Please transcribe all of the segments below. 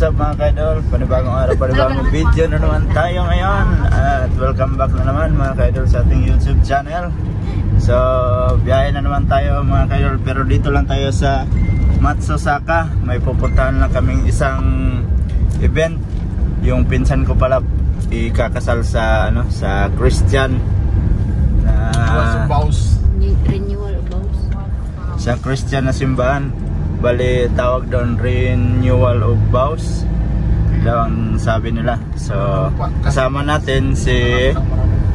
What's up mga kaidol? Panibagong araw, panibagong video na naman tayo ngayon. At welcome back na naman mga kaidol sa ating YouTube channel. So, biyahe na naman tayo mga kaidol. Pero dito lang tayo sa Matsuzaka. May pupuntahan lang kaming isang event. Yung pinsan ko pala ikakasal sa sa Christian renewal of vows. Sa Christian na simbahan. Bali tawag doon renewal of vows daw ang sabi nila. So kasama natin si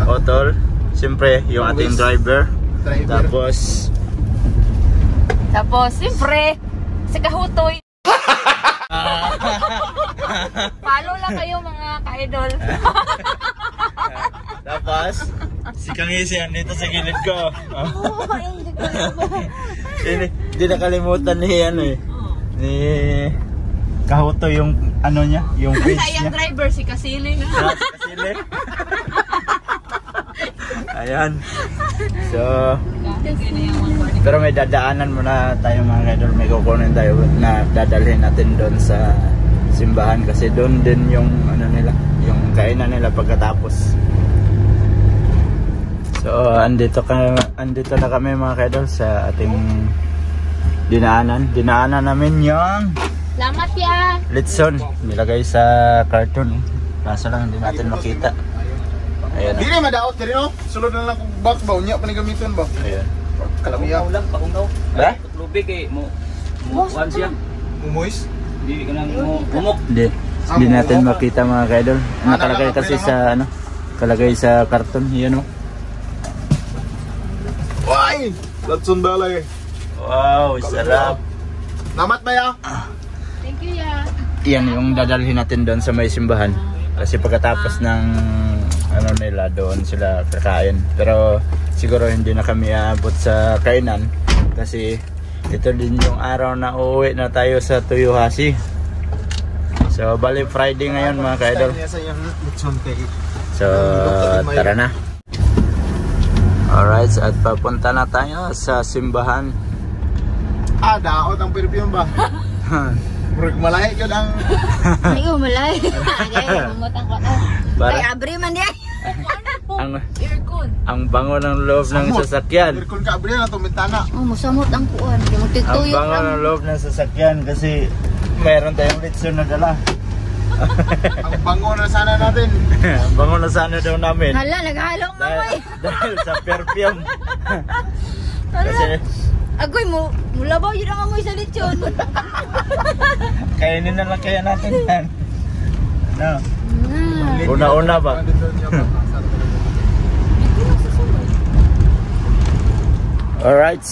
Otol, siyempre yung ating driver. Tapos siyempre si Kahutoy. Follow lang kayo mga ka-idol. Tapos si Kangisi dito sa gilid ko. Hindi nakalimutan ni ni Kahuto yung niya, yung page niya. Yung driver si Kasili na. Kasili. Ayan. So pero may dadaanan muna tayo mga kaidol. May kukunin tayo na dadalhin natin doon sa simbahan kasi doon din yung nila, yung kainan nila pagkatapos. So andito na kami mga kaidol sa ating dinaanan namin yung Salamat ya. litson nilagay sa carton, kaso lang hindi natin makita. Ayan. Hindi na madaot diri no. Sulod na lang kung box ba unya panigamiton ba. Ayan. Kalamiya. Paunaw lang, paunaw. Ba? Lubig eh mo kuan siya. Mumois. Hindi ka nang mumok. Hindi natin makita mga kaidol. Nakalagay kasi sa kalagay sa carton, yan o. Why? Latson balay. Wow, sarap. Namat ba ya? Thank you ya. Yan yung dadalhin natin doon sa may simbahan. Kasi pagkatapos ng nila doon sila kakain. Pero siguro hindi na kami aabot sa kainan kasi ito din yung araw na uuwi na tayo sa Toyohashi. So bali Friday ngayon mga kaidol. So tara na. Alright, at papunta na tayo sa simbahan. Daot ang perfume ba? Murag malay yun ang... Ay, malay. Ay, bumutang ko na. Ay, abri man di ay. Ang bango ng loob ng sasakyan. Aircon ka abri na itong bintana. Oh, musamot ang kuwan. Ang bango ng loob ng sasakyan kasi mayroon tayong litson na dala. Ang bango na sana natin. Ang bango na sana daw namin. Hala, naghalong na mo eh. Dahil sa perfume. Kasi agoy mo, mulabaw yun ang amoy sa lechon. kainin na lang kaya natin yan. No. Una-una ba? Alright,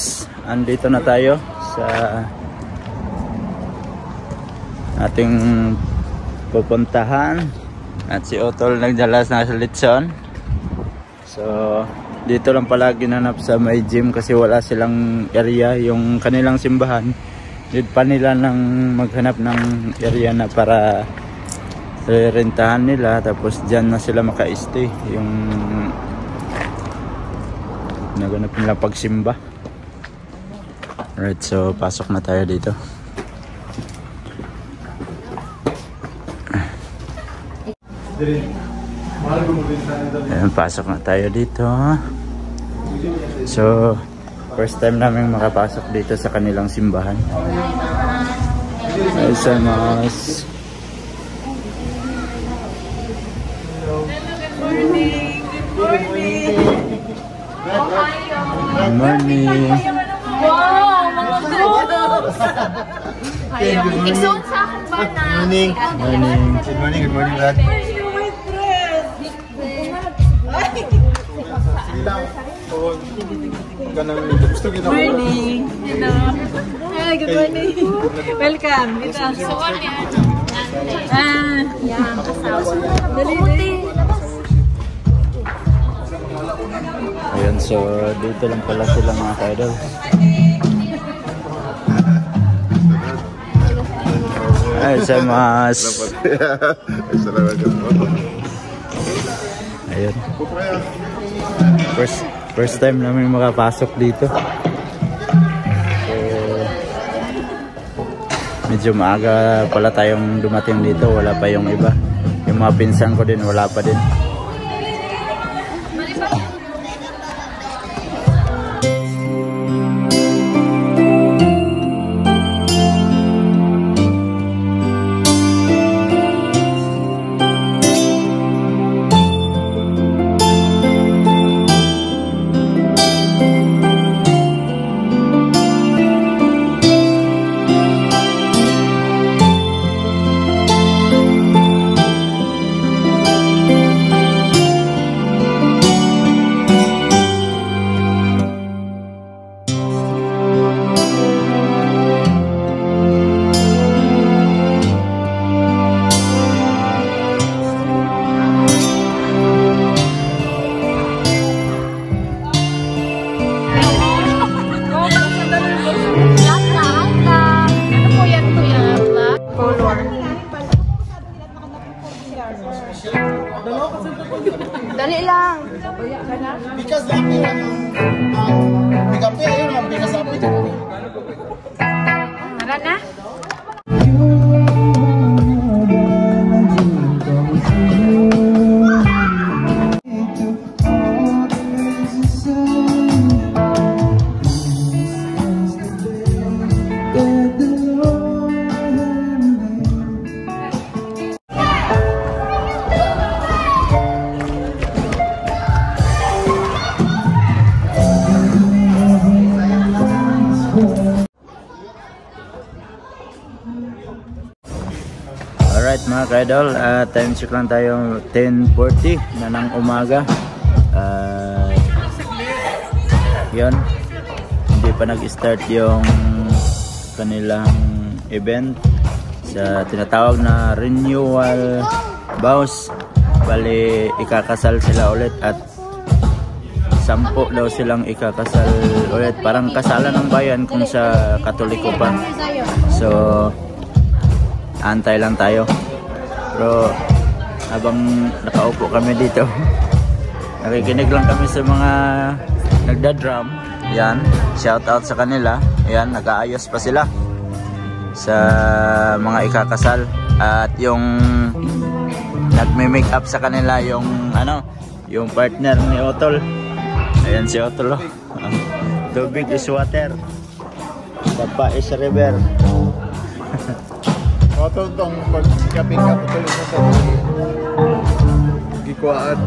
andito na tayo sa ating pupuntahan. At si Otol nagdala na sa lechon. So dito lang pala ginanap sa may gym kasi wala silang area yung kanilang simbahan. Need pa nila nang maghanap ng area na para rentahan nila, tapos dyan na sila maka-stay yung naganap nila pagsimba. Alright, so pasok na tayo dito. Ayan, pasok na tayo dito. So first time namin makapasok dito sa kanilang simbahan. Ay, mas Good morning. Wow, mga dogs. Ikson sa akong bana. Morning. Good morning, lad. Morning. Hello. Hi, good morning. Welcome. Ayan, so dito lang pala sila mga kaidol. Ay, sa mas. Ayun. First time namin makapasok dito. So medyo maaga pala tayong dumating dito, wala pa yung iba. Yung mga pinsan ko din, wala pa din. Dali lang. Bikas api lang ang bigapi ayun ang bikas api. Tara na. Alright mga ka-idol, time check lang tayo, 10:40 na ng umaga. Yun, hindi pa nag-start yung kanilang event sa tinatawag na renewal vows. Bali ikakasal sila ulit at 10 daw silang ikakasal ulit, parang kasalan ng bayan kung sa Katoliko pa. So antay lang tayo, pero habang nakaupo kami dito nakikinig lang kami sa mga nagda-drum. Yan, shout out sa kanila. Yan, nag-aayos pa sila sa mga ikakasal, at yung nagme-make up sa kanila yung yung partner ni Otol. Ayan si Otol, oh. Tubig is water, Dapa is river. Oto tong pagkapin ka tuloy mo sa gikuan.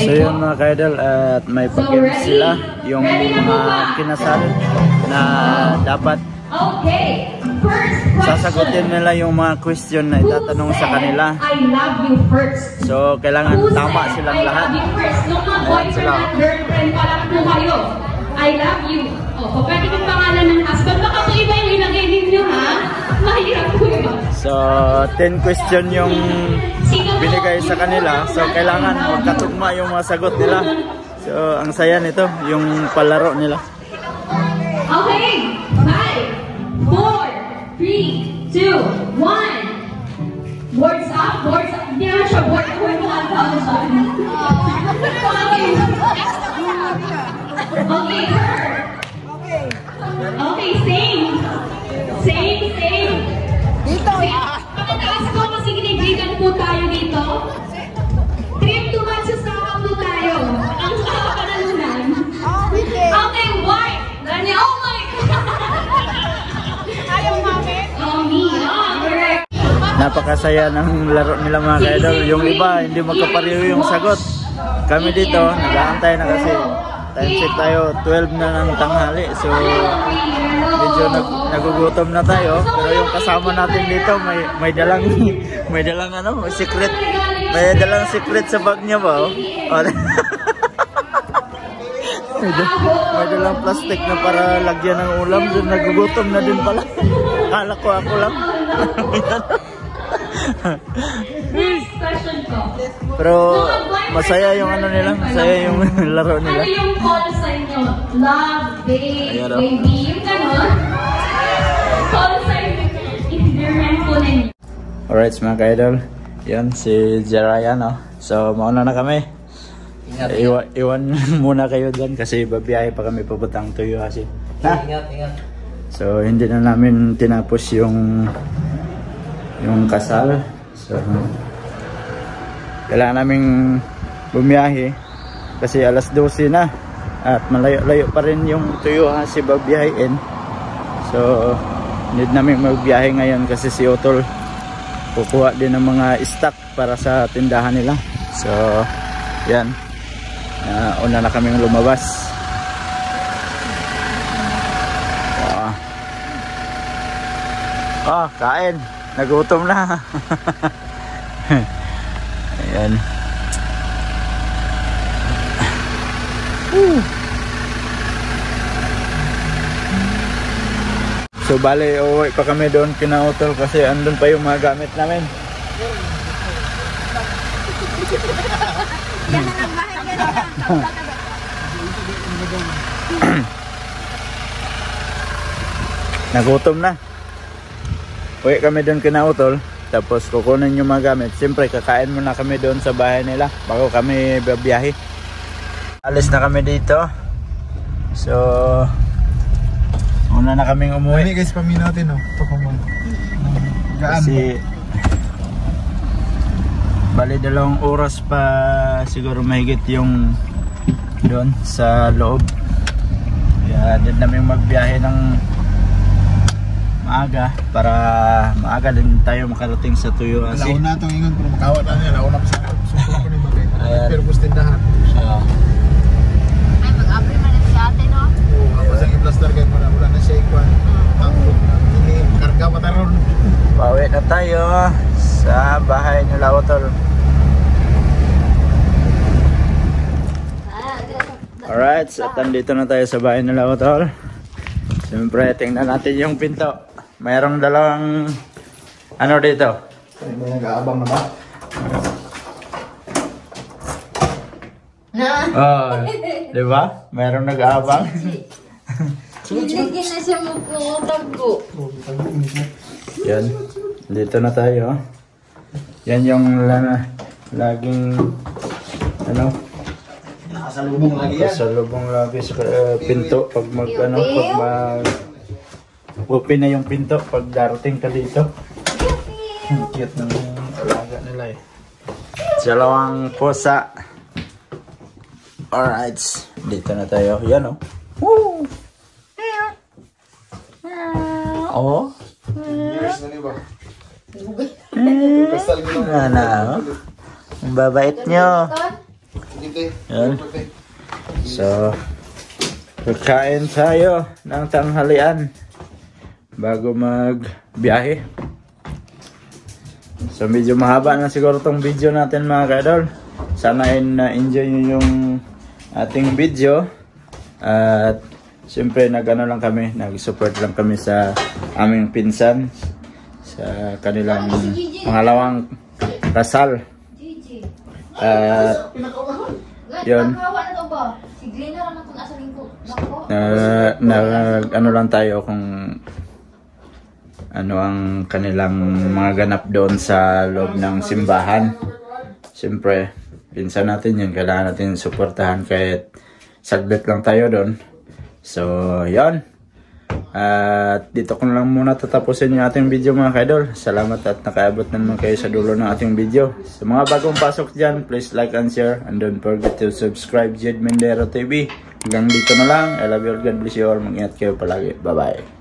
So yun mga ka-idol, at may pag-game sila, yung mga kinasal na dapat sasagutin nila yung mga question na itatanong sa kanila. So kailangan tama silang lahat. Ayan sila. I love you. O, pwede kong pangalan ng husband. Baka po iba yung ilagay ninyo, ha? Mahirap po yun. So 10 question yung binigay sa kanila. So kailangan magkatugma yung mga sagot nila. So ang saya nito, yung palaro nila. Okay. 5, 4, 3, 2, 1. Boards up, boards up. Hindi naman siya board. Ako yung mga tao siya. Okay, her. Okay, same. Same. Dito. Pagkataas ko, kasi ginigrigan po tayo dito. Trip to Matsusaka po tayo. Ang kakapanalunan. Okay, white. Danya, oh my God. Ayaw mami. Oh, me. Oh, correct. Napakasaya ng laro nila mga ka-idol. Yung iba, hindi magkapareho yung sagot. Kami dito, nag-aantay na kasi. Time check tayo, 12 na ng tanghali. So, medyo nagugutom na tayo. Pero yung kasama natin dito, may dalang ano, secret. May dalang secret sa bag niya ba? Oh? May dalang plastic na para lagyan ng ulam. Doon nagugutom na din pala. Kala ko ako lang. Pero masaya yung ano nila, masaya yung laro nila. Ano yung call sa inyo? Love, baby, yung gano'n? Call sa inyo. Experiment po ninyo. Alright mga ka-idol, yan si Jeraya, no? So mauna na kami. Iwan muna kayo dyan kasi babiyahe pa kami papuntang Toyohashi. Ingat. So hindi na namin tinapos yung kasal. So kailangan naming bumiyahe kasi alas 12 na at malayo-layo pa rin yung Toyohashi babiyahin. So need namin magbiyahe ngayon kasi si Otol kukuha din ng mga stock para sa tindahan nila. So yan, una na kaming lumabas. Kain, nagutom na. Ayan. So bale, uuwi pa kami doon kina Otol kasi andun pa yung mga gamit namin. Nagutom na. Uwi kami doon kina Otol. Tapos kukunin yung mga gamit. Siyempre kakain muna kami doon sa bahay nila bago kami babiyahe. Alis na kami dito. So una na kaming umuwi. Ini guys, pamin natin, no? Kasi bali 2 oras pa siguro mahigit yung doon sa loob. Kaya din namin magbiyahe ng maaga para maaga din tayo makarating sa Toyohashi. Laon na itong ingon pero makawat na niya. Laon na pa sa sumpong ko ni Magay. Ayan. Pero gusto tindahan. Ay, mag-abri man ito sa atin, no? Ako sa i-plaster kayo wala na siya ikuan. Hindi, karga pa tayo ron. Bawi na tayo sa bahay nila Otol. Alright, so nandito na tayo sa bahay nila Otol. Siyempre, tingnan natin yung pinto. Mayroong 2 ano dito? May nag-aabang na ba? Oh, di ba? Mayroong nag-aabang. Nilagyan na siya mo po tago. Yan, dito na tayo. Yan yung laging ano? Nakasalubong lagi yan. Nakasalubong lagi sa pinto pag open na yung pinto pag darating ka dito. Cute ng alaga nila eh. 2 pusa. Alright, dito na tayo. Yan, oh. Woo! Oh. Years na niyo ba? Ang babait nyo. Yan. So, kakain tayo ng tanghalian bago magbiyahe. So, medyo mahaba na siguro tong video natin mga ka-idol. Sana na-enjoy nyo yung ating video. At siyempre nag-support lang kami sa aming pinsan sa kanilang pangalawang kasal. At yun, ano lang tayo kung ano ang kanilang mga ganap doon sa loob ng simbahan. Siyempre, pinsan natin yun, kailangan natin suportahan kahit saglit lang tayo doon. So, yun. At dito ko na lang muna tatapusin yung ating video mga ka-idol. Salamat at nakaabot na naman kayo sa dulo ng ating video. Sa mga bagong pasok dyan, please like and share. And don't forget to subscribe Jed Mendero TV. Hanggang dito na lang. I love you all. God bless you all. Mag-ingat kayo palagi. Bye-bye.